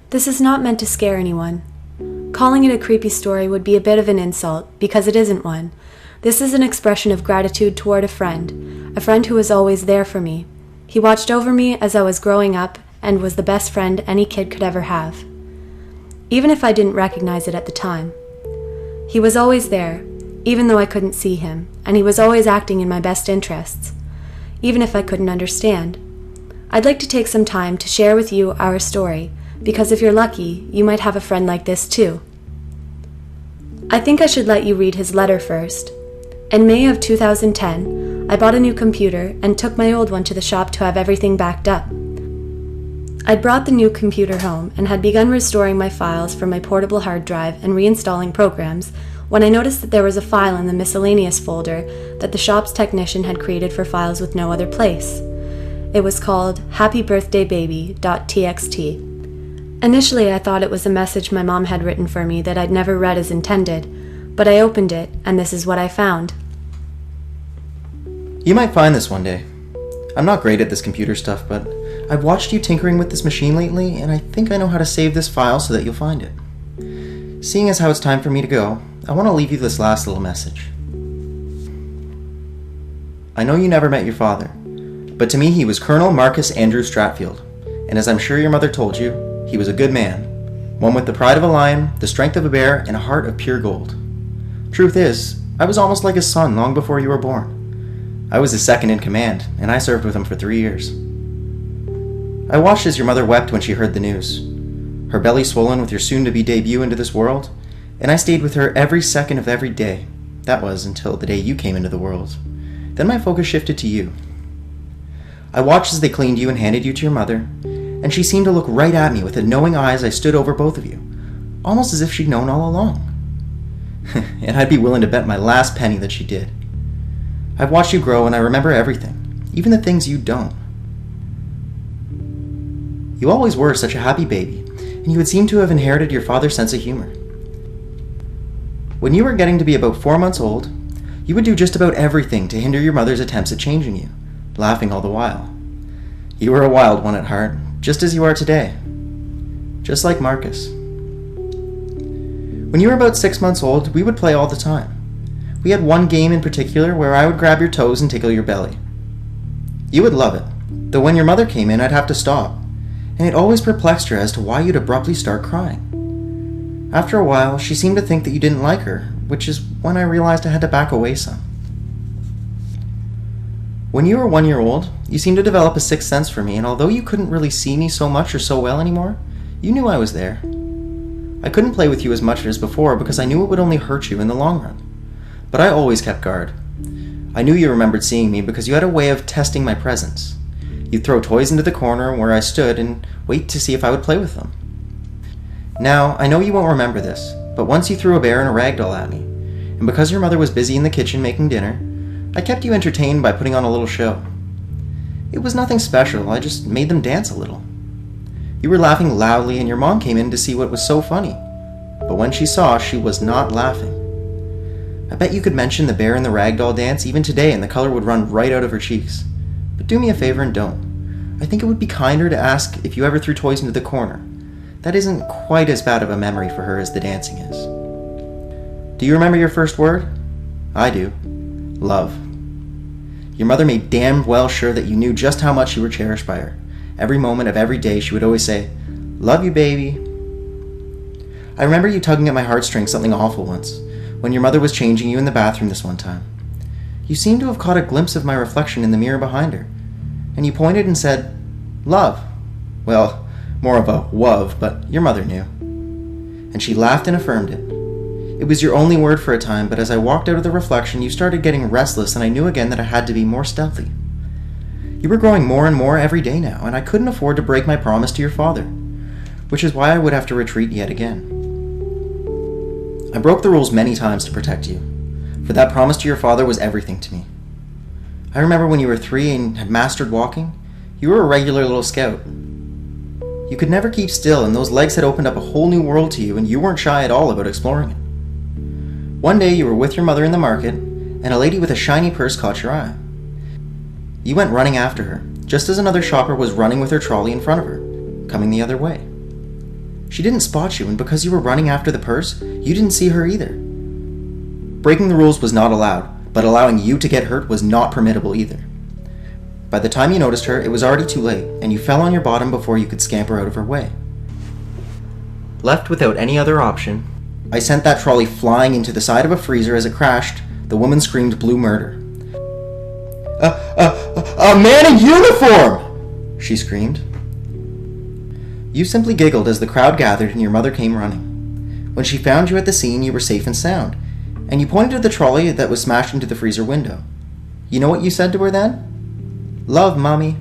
This is not meant to scare anyone. Calling it a creepy story would be a bit of an insult, because it isn't one. This is an expression of gratitude toward a friend who was always there for me. He watched over me as I was growing up and was the best friend any kid could ever have. Even if I didn't recognize it at the time. He was always there, even though I couldn't see him, and he was always acting in my best interests, even if I couldn't understand. I'd like to take some time to share with you our story, because if you're lucky, you might have a friend like this too. I think I should let you read his letter first. In May of 2010, I bought a new computer and took my old one to the shop to have everything backed up. I'd brought the new computer home and had begun restoring my files from my portable hard drive and reinstalling programs when I noticed that there was a file in the miscellaneous folder that the shop's technician had created for files with no other place. It was called happybirthdaybaby.txt. Initially, I thought it was a message my mom had written for me that I'd never read as intended, but I opened it, and this is what I found. You might find this one day. I'm not great at this computer stuff, but I've watched you tinkering with this machine lately, and I think I know how to save this file so that you'll find it. Seeing as how it's time for me to go, I want to leave you this last little message. I know you never met your father, but to me he was Colonel Marcus Andrew Stratfield, and as I'm sure your mother told you, he was a good man, one with the pride of a lion, the strength of a bear, and a heart of pure gold. Truth is, I was almost like his son long before you were born. I was his second in command, and I served with him for 3 years. I watched as your mother wept when she heard the news, her belly swollen with your soon-to-be debut into this world, and I stayed with her every second of every day. That was until the day you came into the world. Then my focus shifted to you. I watched as they cleaned you and handed you to your mother, and she seemed to look right at me with the knowing eyes. I stood over both of you, almost as if she'd known all along. And I'd be willing to bet my last penny that she did. I've watched you grow, and I remember everything, even the things you don't. You always were such a happy baby, and you would seem to have inherited your father's sense of humor. When you were getting to be about 4 months old, you would do just about everything to hinder your mother's attempts at changing you, laughing all the while. You were a wild one at heart, just as you are today. Just like Marcus. When you were about 6 months old, we would play all the time. We had one game in particular where I would grab your toes and tickle your belly. You would love it, though when your mother came in, I'd have to stop, and it always perplexed her as to why you'd abruptly start crying. After a while, she seemed to think that you didn't like her, which is when I realized I had to back away some. When you were 1 year old, you seemed to develop a sixth sense for me, and although you couldn't really see me so much or so well anymore, you knew I was there. I couldn't play with you as much as before because I knew it would only hurt you in the long run. But I always kept guard. I knew you remembered seeing me because you had a way of testing my presence. You'd throw toys into the corner where I stood and wait to see if I would play with them. Now, I know you won't remember this, but once you threw a bear and a rag doll at me, and because your mother was busy in the kitchen making dinner, I kept you entertained by putting on a little show. It was nothing special, I just made them dance a little. You were laughing loudly and your mom came in to see what was so funny, but when she saw, she was not laughing. I bet you could mention the bear and the rag doll dance even today and the color would run right out of her cheeks. But do me a favor and don't. I think it would be kinder to ask if you ever threw toys into the corner. That isn't quite as bad of a memory for her as the dancing is. Do you remember your first word? I do. Love. Your mother made damn well sure that you knew just how much you were cherished by her. Every moment of every day she would always say, "Love you, baby." I remember you tugging at my heartstrings something awful once, when your mother was changing you in the bathroom this one time. You seemed to have caught a glimpse of my reflection in the mirror behind her, and you pointed and said, "Love." Well, more of a "wove," but your mother knew. And she laughed and affirmed it. It was your only word for a time, but as I walked out of the reflection, you started getting restless, and I knew again that I had to be more stealthy. You were growing more and more every day now, and I couldn't afford to break my promise to your father, which is why I would have to retreat yet again. I broke the rules many times to protect you, for that promise to your father was everything to me. I remember when you were 3 and had mastered walking, you were a regular little scout. You could never keep still, and those legs had opened up a whole new world to you, and you weren't shy at all about exploring it. One day you were with your mother in the market, and a lady with a shiny purse caught your eye. You went running after her, just as another shopper was running with her trolley in front of her, coming the other way. She didn't spot you, and because you were running after the purse, you didn't see her either. Breaking the rules was not allowed, but allowing you to get hurt was not permissible either. By the time you noticed her, it was already too late, and you fell on your bottom before you could scamper out of her way. Left without any other option, I sent that trolley flying into the side of a freezer. As it crashed, the woman screamed blue murder. A man in uniform!" she screamed. You simply giggled as the crowd gathered and your mother came running. When she found you at the scene, you were safe and sound, and you pointed to the trolley that was smashed into the freezer window. You know what you said to her then? "Love, Mommy."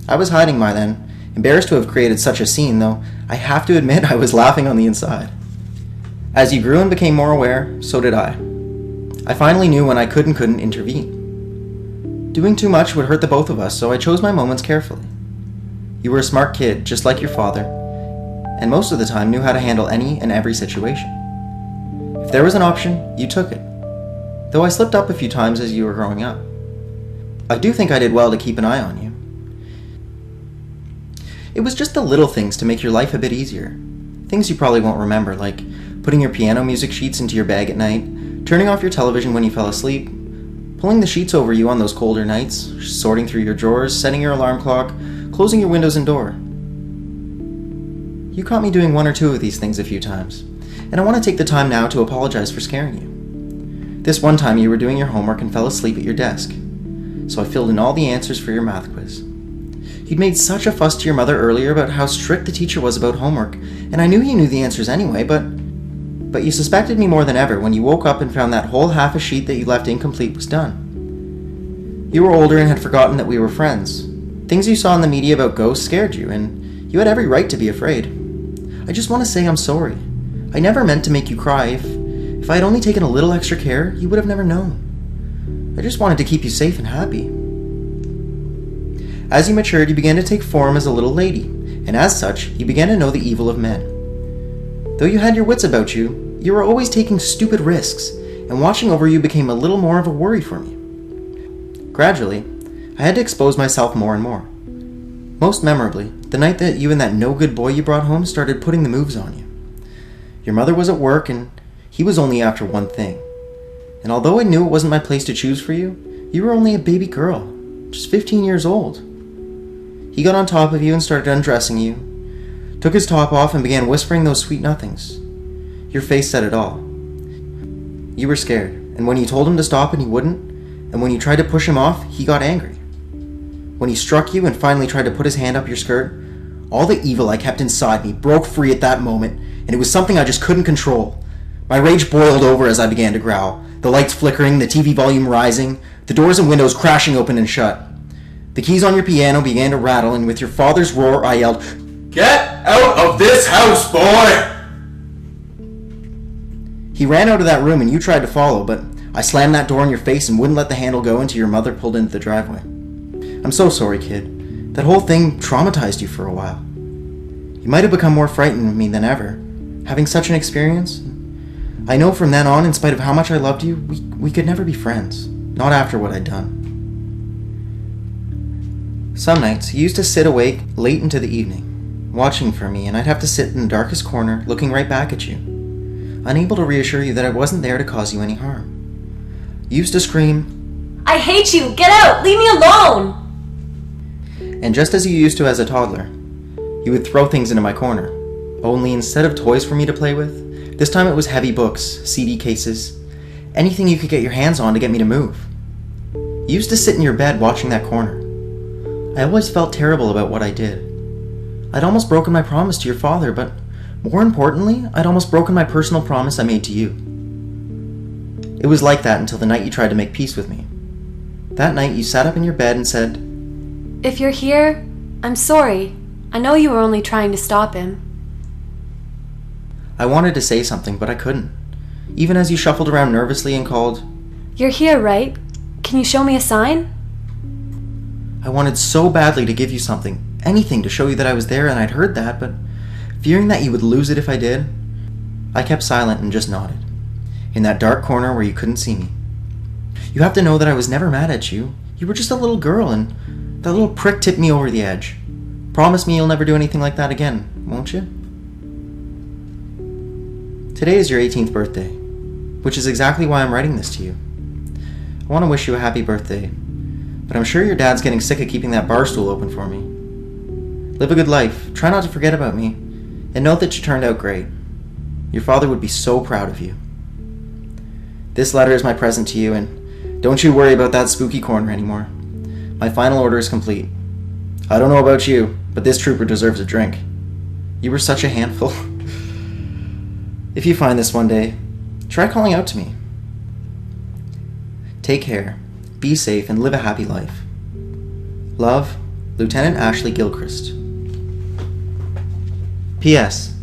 I was hiding by then, embarrassed to have created such a scene, though I have to admit I was laughing on the inside. As you grew and became more aware, so did I. I finally knew when I could and couldn't intervene. Doing too much would hurt the both of us, so I chose my moments carefully. You were a smart kid, just like your father, and most of the time knew how to handle any and every situation. If there was an option, you took it, though I slipped up a few times as you were growing up. I do think I did well to keep an eye on you. It was just the little things to make your life a bit easier. Things you probably won't remember, like putting your piano music sheets into your bag at night, turning off your television when you fell asleep, pulling the sheets over you on those colder nights, sorting through your drawers, setting your alarm clock, closing your windows and door. You caught me doing one or two of these things a few times, and I want to take the time now to apologize for scaring you. This one time you were doing your homework and fell asleep at your desk, so I filled in all the answers for your math quiz. You'd made such a fuss to your mother earlier about how strict the teacher was about homework, and I knew you knew the answers anyway, but you suspected me more than ever when you woke up and found that whole half a sheet that you left incomplete was done. You were older and had forgotten that we were friends. Things you saw in the media about ghosts scared you, and you had every right to be afraid. I just want to say I'm sorry. I never meant to make you cry. If I had only taken a little extra care, you would have never known. I just wanted to keep you safe and happy. As you matured, you began to take form as a little lady, and as such, you began to know the evil of men. Though you had your wits about you, you were always taking stupid risks, and watching over you became a little more of a worry for me. Gradually, I had to expose myself more and more. Most memorably, the night that you and that no-good boy you brought home started putting the moves on you. Your mother was at work, and he was only after one thing. And although I knew it wasn't my place to choose for you, you were only a baby girl, just 15 years old. He got on top of you and started undressing you, took his top off and began whispering those sweet nothings. Your face said it all. You were scared, and when you told him to stop and he wouldn't, and when you tried to push him off, he got angry. When he struck you and finally tried to put his hand up your skirt, all the evil I kept inside me broke free at that moment, and it was something I just couldn't control. My rage boiled over as I began to growl, the lights flickering, the TV volume rising, the doors and windows crashing open and shut. The keys on your piano began to rattle, and with your father's roar, I yelled, "Get out of this house, boy!" He ran out of that room and you tried to follow, but I slammed that door in your face and wouldn't let the handle go until your mother pulled into the driveway. I'm so sorry, kid. That whole thing traumatized you for a while. You might have become more frightened of me than ever, having such an experience. I know from then on, in spite of how much I loved you, we could never be friends. Not after what I'd done. Some nights, you used to sit awake late into the evening, watching for me, and I'd have to sit in the darkest corner, looking right back at you, unable to reassure you that I wasn't there to cause you any harm. You used to scream, "I hate you! Get out! Leave me alone!" And just as you used to as a toddler, you would throw things into my corner, only instead of toys for me to play with, this time it was heavy books, CD cases, anything you could get your hands on to get me to move. You used to sit in your bed watching that corner. I always felt terrible about what I did. I'd almost broken my promise to your father, but more importantly, I'd almost broken my personal promise I made to you. It was like that until the night you tried to make peace with me. That night you sat up in your bed and said, "If you're here, I'm sorry. I know you were only trying to stop him." I wanted to say something, but I couldn't, even as you shuffled around nervously and called, "You're here, right? Can you show me a sign?" I wanted so badly to give you something, anything to show you that I was there and I'd heard that, but fearing that you would lose it if I did, I kept silent and just nodded, in that dark corner where you couldn't see me. You have to know that I was never mad at you. You were just a little girl, and that little prick tipped me over the edge. Promise me you'll never do anything like that again, won't you? Today is your 18th birthday, which is exactly why I'm writing this to you. I want to wish you a happy birthday, but I'm sure your dad's getting sick of keeping that bar stool open for me. Live a good life, try not to forget about me, and note that you turned out great. Your father would be so proud of you. This letter is my present to you, and don't you worry about that spooky corner anymore. My final order is complete. I don't know about you, but this trooper deserves a drink. You were such a handful. If you find this one day, try calling out to me. Take care, be safe, and live a happy life. Love, Lieutenant Ashley Gilchrist. P.S.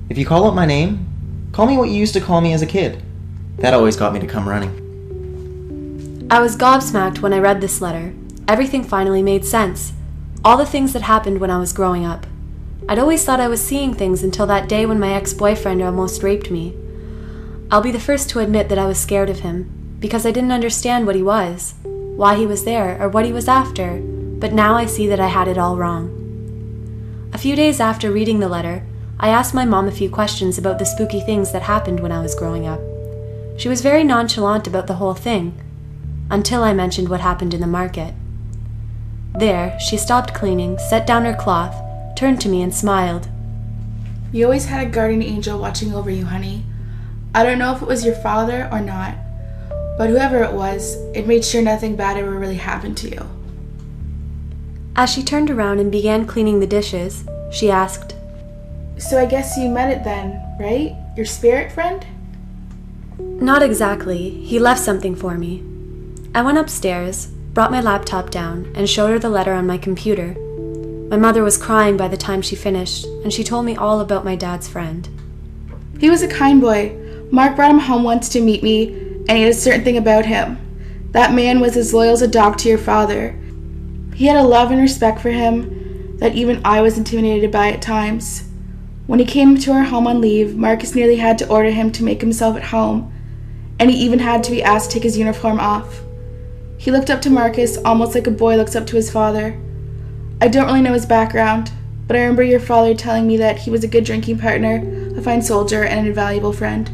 If you call out my name, call me what you used to call me as a kid. That always got me to come running. I was gobsmacked when I read this letter. Everything finally made sense. All the things that happened when I was growing up. I'd always thought I was seeing things until that day when my ex-boyfriend almost raped me. I'll be the first to admit that I was scared of him, because I didn't understand what he was, why he was there, or what he was after, but now I see that I had it all wrong. A few days after reading the letter, I asked my mom a few questions about the spooky things that happened when I was growing up. She was very nonchalant about the whole thing, until I mentioned what happened in the market. There, she stopped cleaning, set down her cloth, turned to me and smiled. You always had a guardian angel watching over you, honey. I don't know if it was your father or not, but whoever it was, it made sure nothing bad ever really happened to you. As she turned around and began cleaning the dishes, she asked, So I guess you met it then, right? Your spirit friend? Not exactly. He left something for me. I went upstairs, brought my laptop down, and showed her the letter on my computer. My mother was crying by the time she finished, and she told me all about my dad's friend. He was a kind boy. Mark brought him home once to meet me, and he had a certain thing about him. That man was as loyal as a dog to your father. He had a love and respect for him that even I was intimidated by at times. When he came to our home on leave, Marcus nearly had to order him to make himself at home, and he even had to be asked to take his uniform off. He looked up to Marcus almost like a boy looks up to his father. I don't really know his background, but I remember your father telling me that he was a good drinking partner, a fine soldier, and an invaluable friend.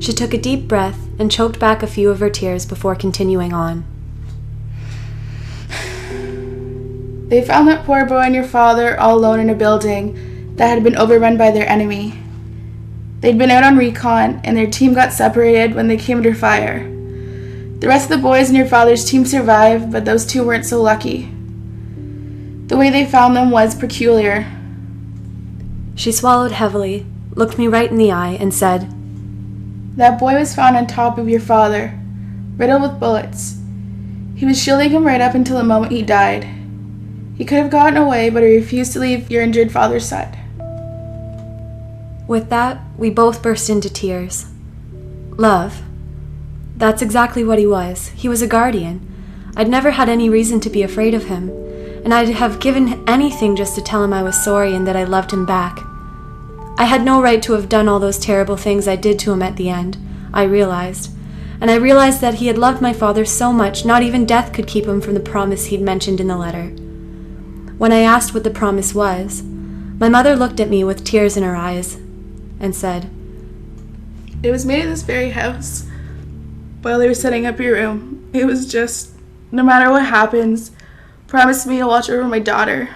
She took a deep breath and choked back a few of her tears before continuing on. They found that poor boy and your father all alone in a building that had been overrun by their enemy. They'd been out on recon, and their team got separated when they came under fire. The rest of the boys in your father's team survived, but those two weren't so lucky. The way they found them was peculiar. She swallowed heavily, looked me right in the eye, and said, That boy was found on top of your father, riddled with bullets. He was shielding him right up until the moment he died. He could have gotten away, but he refused to leave your injured father's side. With that, we both burst into tears. Love. That's exactly what he was. He was a guardian. I'd never had any reason to be afraid of him, and I'd have given anything just to tell him I was sorry and that I loved him back. I had no right to have done all those terrible things I did to him at the end, I realized. And I realized that he had loved my father so much, not even death could keep him from the promise he'd mentioned in the letter. When I asked what the promise was, my mother looked at me with tears in her eyes and said, It was made in this very house. While they were setting up your room, it was just, no matter what happens, promise me you'll watch over my daughter.